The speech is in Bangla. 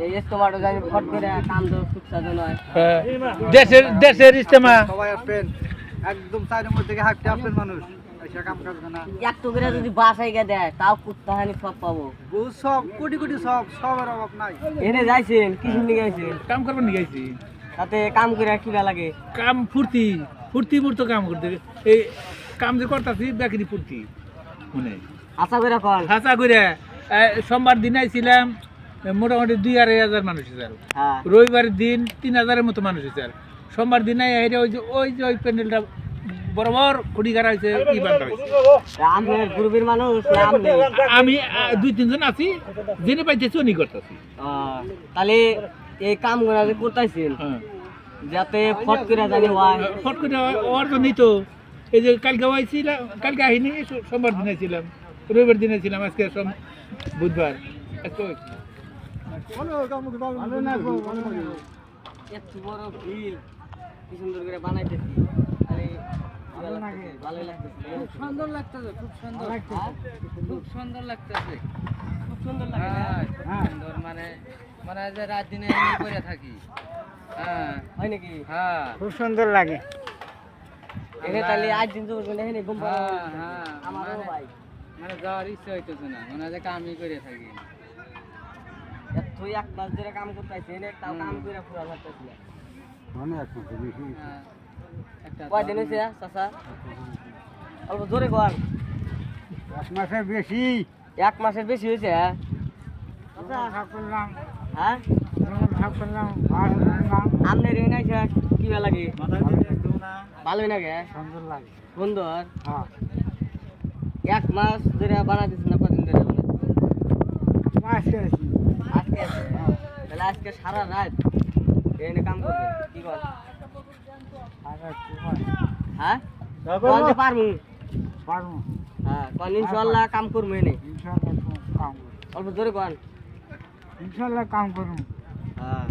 এই ইস্তেমাটা জানি ফট করে কাম তো সুস্বাদু নয়। দেশের ইস্তেমা সবাই আসবেন, একদম চারের মধ্যে থেকে হাঁটতে আসবেন মানুষ, এসে কাম করবে না। একটু করে যদি বাসায় গিয়ে দেয় তাও কুত্তাহানি সব পাবো। বহু সব কোটি কোটি সবের অভাব নাই। এনে যাইছেন কিছু নিয়ে গেছেন কাম করবার নিয়ে গেছি। তাতে কাম করে কি ভালো লাগে? কাম ফুর্তি মূর্ত কাম করতে এই কাম যে করতেছি বেকারি ফুর্তি মনে আশা করে কল হাসা করে সোমবার দিন আইছিলাম মোটামুটি 2,500 মানুষ স্যার। হ্যাঁ রবিবারের দিন 3,000-এর মতো মানুষ স্যার। সোমবার দিন ওই যে প্যান্ডেলটা বরাবর খুঁটি গাড়া হয়েছে কি বান্ধা হয়েছে। আপনার গ্রুপের মানুষ নাম নেই। আমি 2-3 জন আছি, জেনে পাইতেছি উনি করতেছি। তাহলে এই কাম গুলা যে করতেছেন যাতে ফট করে জানি হয়। ফট করে ওর তো নিত। এই যে কালকে আইছিলাম, কালকে আহিনি, সোমবার দিন আইছিলাম, রবিবার দিন আইছিলাম, আজকে বুধবার। আজকে এত বড় ভিড় কি সুন্দর করে বানাইতেছি। ভালোই লাগতেছে। খুব সুন্দর লাগতেছে, খুব সুন্দর, খুব সুন্দর লাগতেছে, খুব সুন্দর লাগে না? হ্যাঁ সুন্দর মানে মানে যে রাত দিনে এমনি করে থাকি। হ্যাঁ হয় নাকি? হ্যাঁ খুব সুন্দর লাগে। এনে তাহলে আজ দিন তো এখানে ঘুম পাড়া হ্যাঁ হ্যাঁ আমারও মানে ভাই মানে যাওয়ার ইচ্ছা হইতেছে না, মনে হয় যে কামই করে থাকি। তুই এক মাস ধরে কাম করতেছিস এনে তাও কাম করে পুরা লাগতেছিল। হ্যাঁ, একটা কয়দিন হয়েছে চাচা? অল্প জোরে কর। 1 মাসের বেশি। 1 মাসের বেশি হয়েছে? করলাম, হ্যাঁ করলাম, আপনার এনে কি ভালো লাগে? ভালোই লাগে, সুন্দর লাগে। সুন্দর। হ্যাঁ 1 মাস ধরে বানাইতেছেন না কদিন ধরে? আজকে আছি। আজকে আছে? তাহলে আজকে সারা রাত এনে কাম করবেন কি বল? হ্যাঁ বল যে পারমু। পারবো হ্যাঁ কোন ইনশাআল্লাহ কাম করবো এনে। ইনশাআল্লাহ কাম করব। অল্প জোরে কোন। ইনশাআল্লাহ কাম করব। হ্যাঁ